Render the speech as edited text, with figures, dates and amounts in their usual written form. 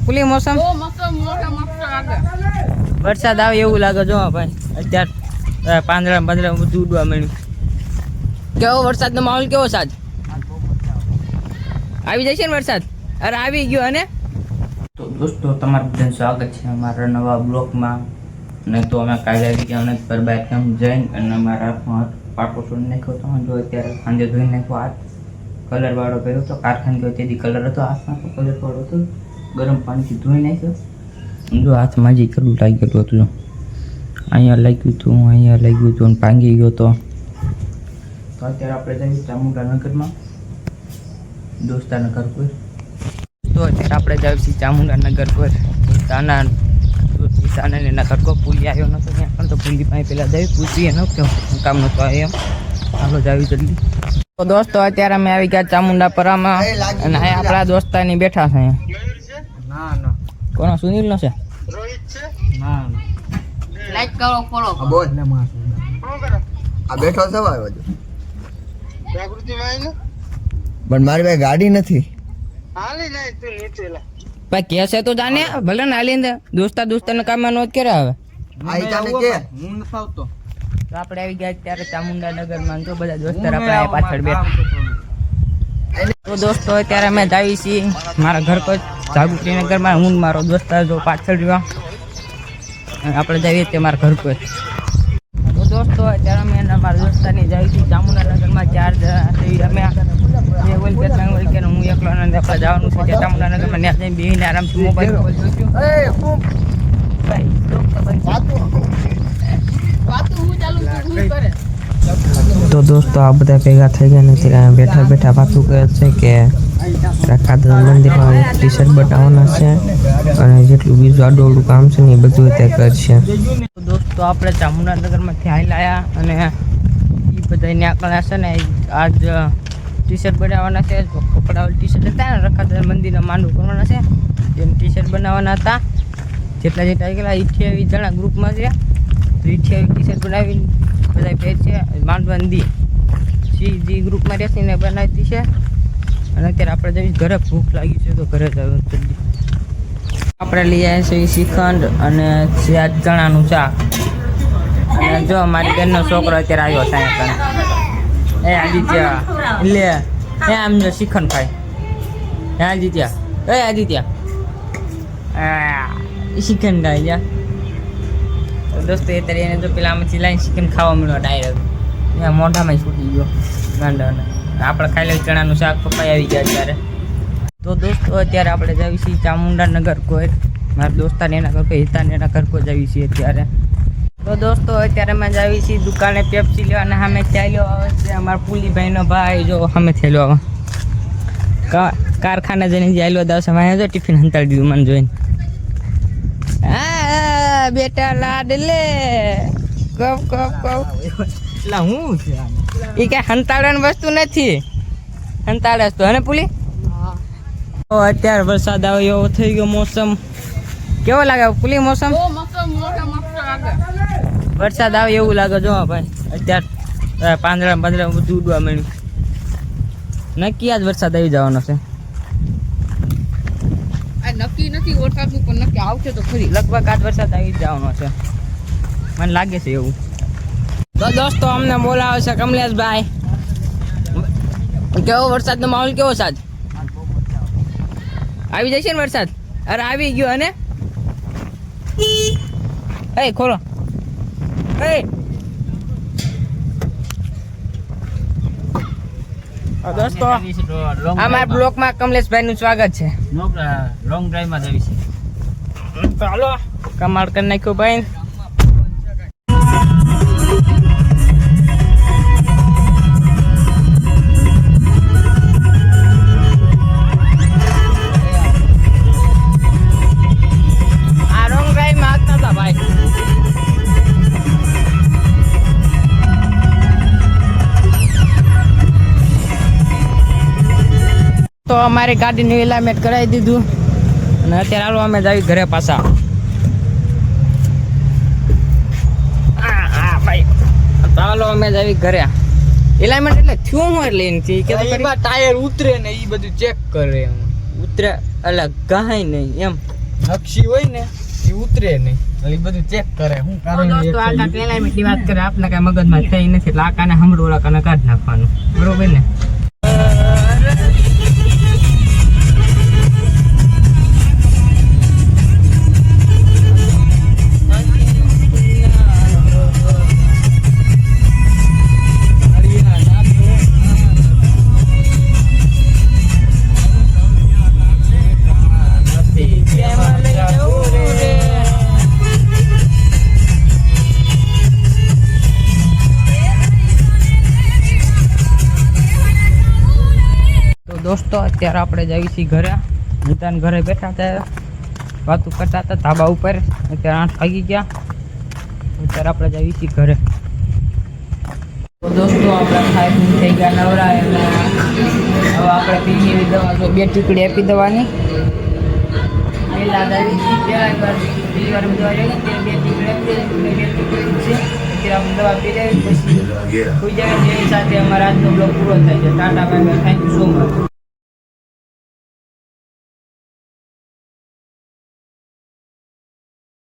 ફૂલી મોસમ વરસાદ આવે એવું લાગે જો ભાઈ. અત્યારે પાંદડા બધું ઉડવા મળ્યું. કેવો વરસાદનો માહોલ કેવો સાજ આવી જશે ને વરસાદ? અરે આવી ગયો. અને તો દોસ્તો તમારું બધાનું સ્વાગત છે અમારા નવા બ્લોગમાં. અને તો અમે કાલે આવી ગયા અને પરબાર કેમ જઈને અને અમારા હાથ પાકો છોડી નાખ્યો તો જો અત્યારે સાંજે ધોઈ નાખ્યો. હાથ કલર વાળો કર્યો તો કારખાને ગયો તેથી કલર હતો હાથમાં તો કલર વાળો હતો. ગરમ પાણીથી ધોઈ નાખ્યો. જો હાથમાં જે કરવું લાગી ગયું હતું. જો અહીંયા લાગ્યું હતું, અહીંયા લાગ્યું હતું અને ભાંગી ગયો તો અત્યારે આપણે જઈએ ચામુંડાનગરમાં દોસ્તાના ઘર પર. તો અત્યારે આપણે જઈએ છીએ ચામુંડાનગર પર. ઈશાના એના ઘર પર પુલી આવ્યો નતો ત્યાં પણ તો પુલી પાસે પહેલાં જઈ પૂછીએ ન કે કામ નતો આવ્યો એમ. હાલો જાવી જલ્દી. તો દોસ્તો અત્યારે અમે આવી ગયા ચામુંડા પરામાં અને આ આપણા દોસ્તાની બેઠા છે અહીંયા. ના કોનો સુનિલ નો છે? રોહિત છે. ના લાઈક કરો ફોલો બોલ ને માર આ બેઠો છે ભાઈ જાગૃતિ ભાઈ ને પણ મારી ભાઈ ગાડી નથી. હાલી જાય તું નીચે લા ભાઈ કેસે તો જાને ભલે ને હાલી ને દોસ્તાને કામમાં નોત કરે હવે આઈ જાને કે હું ન ફાવતો. તો આપણે આવી ગયા ત્યારે ચામુંડાનગર માં તો બધા દોસ્તાર આપણે પાછળ બેઠા. તો દોસ્તો અત્યારે અમે જાવી છીએ મારા ઘર પર જાગૃતિનગર માં. હું મારો દોસ્તાર જો પાછળ રહ્યો આપણે જઈએ તે મારા ઘર પર. તો દોસ્તો અત્યારે અમે મારા દોસ્તારની જાવી છીએ ચામુંડાનગરમાં. 4 જણા અમે હું એકલો આપણે જવાનું છે ચામુંડાનગરમાં. ત્યાં જઈને બેસીને આરામથી મોબાઈલ તો દોસ્તો આ બધા ભેગા થઈ ગયા નથી. બેઠા બેઠા વાતું કહે છે કે કાદરા મંદિરમાં ટી શર્ટ બનાવવાના છે અને જેટલું બીજું આડોડું કામ છે ને એ બધું તે કરશે. તો દોસ્તો આપણે ચામુંડાનગરમાંથી હાલ આવ્યા અને એ બધા નીકળ્યા છે ને આજ ટી શર્ટ બનાવવાના છે. કપડાવાળી ટી શર્ટ હતા ને રખાતા મંદિરના માંડવું કરવાના છે એમ ટી શર્ટ બનાવવાના હતા. જેટલા ગયેલા 28 જણા ગ્રુપમાં છે. તો 28 ટી શર્ટ બનાવી બધા પહેર છે માંડવાની જે ગ્રુપમાં રહેશે ને બનાવતી છે. અને અત્યારે આપણે જઈએ ઘરે. ભૂખ લાગી છે તો ઘરે જવું જલ્દી. આપણે લઈ આવ્યા છીએ શ્રીખંડ અને 7 ચણાનું શાક. અને જો મારી બેનનો છોકરો અત્યારે આવ્યો સાયકલ. એ આદિત્ય લે એ આમ જો શ્રીખંડ ખાય. હે આદિત્ય, એ આદિત્ય શ્રીખંડ ખાઈ જા. દોસ્તો એ તરી એને જો પેલા આમાંથી લાઈને શ્રીખંડ ખાવા મળ્યો ડાયરેક્ટ ત્યાં મોઢામાં છૂટી ગયો ગાંડાને. આપણે ખાઈ લઈએ ચણાનું શાક. પપ્પા આવી ગયા અત્યારે. તો દોસ્તો અત્યારે આપણે જઈએ છીએ ચામુંડાનગર કોઈ મારા દોસ્તાને એના ઘર કોઈ હિતાને એના ઘર કોઈ જઈએ છીએ અત્યારે. તો દોસ્તો અત્યારે અમે જઈએ છીએ દુકાને પેપ્સી લેવા અને સામે ચાલ્યો આવે છે અમારા પુલીભાઈનો ભાઈ. જો સામે થયેલો આવે કારખાને જઈને ચાલ્યો દાવશે મારે જો ટિફિન હંતાડી દીધું મને જોઈને. હા બેટા લાડ લે કપ કપ કપ એટલે હું છે એ કઈ હંતાડવાની વસ્તુ નથી. હંતાડે તો હે પુલી. તો અત્યારે વરસાદ આવ્યો એવો થઈ ગયો. મોસમ કેવો લાગે પુલી? મોસમ વરસાદ આવે એવું લાગે જો ભાઈ. અત્યારે પાંદડા બધું ઉડવા મળ્યું. નક્કી આજ વરસાદ આવી જવાનો છે. નક્કી નથી વરસાદનું પણ નક્કી આવશે તો ખરી. લગભગ આજ વરસાદ આવી જવાનો છે મને લાગે છે એવું. તો દોસ્તો અમને બોલાવે છે કમલેશભાઈ. કેવો વરસાદનો માહોલ કેવો સાજ આવી જશે ને વરસાદ? અરે આવી ગયો. અને એ ખોલો દોસ્તો અમારા બ્લોકમાં કમલેશભાઈ નું સ્વાગત છે. લોંગ ડ્રાઈવ માં જવી છે. ચાલો કમાલ કરી નાખ્યો ભાઈ. આ લોંગ ડ્રાઈવ માં આવતા હતા ભાઈ. તો અમારી ગાડીનું એલામેન્ટ કરાવી દીધું અને અત્યારે હાલો અમે જઈએ ઘરે પાછા. ભાઈ ચાલો અમે જઈએ ઘરે. એલાઇનમેન્ટ એટલે થયું હું એટલે એનથી કે ટાયર ઉતરે ને એ બધું ચેક કરે. ઉતરે એટલે ગાય નહીં એમ નકશી હોય ને એ ઉતરે નહીં એટલે બધું ચેક કરે હું કારણ દોસ્તો આકા ક્લાઇમેટની વાત કરે આપણે કઈ મગજમાં થઈ નથી એટલે આકાને હમણાં ઓળાકાને કાઢી નાખવાનું બરોબર ને દોસ્તો અત્યારે આપણે જઈએ છીએ ઘરે નીતાને ઘરે બેઠા હતા વાતું કરતા હતા ધાબા ઉપર અત્યારે 8 વાગી ગયા અત્યારે આપણે જઈએ છીએ ઘરે તો દોસ્તો આપણે ખાઈ થઈ ગયા નવરા એટલે હવે આપણે પીની એવી દવા જો 2 ટીકડી આપી દેવાની પહેલા બીજી વાર દવા લેવી 2 ટીકડી આપી છે અત્યારે આપણે દવા પી લેવી પછી કોઈ જાય એની સાથે અમારા આજનો બ્લોગ પૂરો થાય છે Tata bye bye thank you so much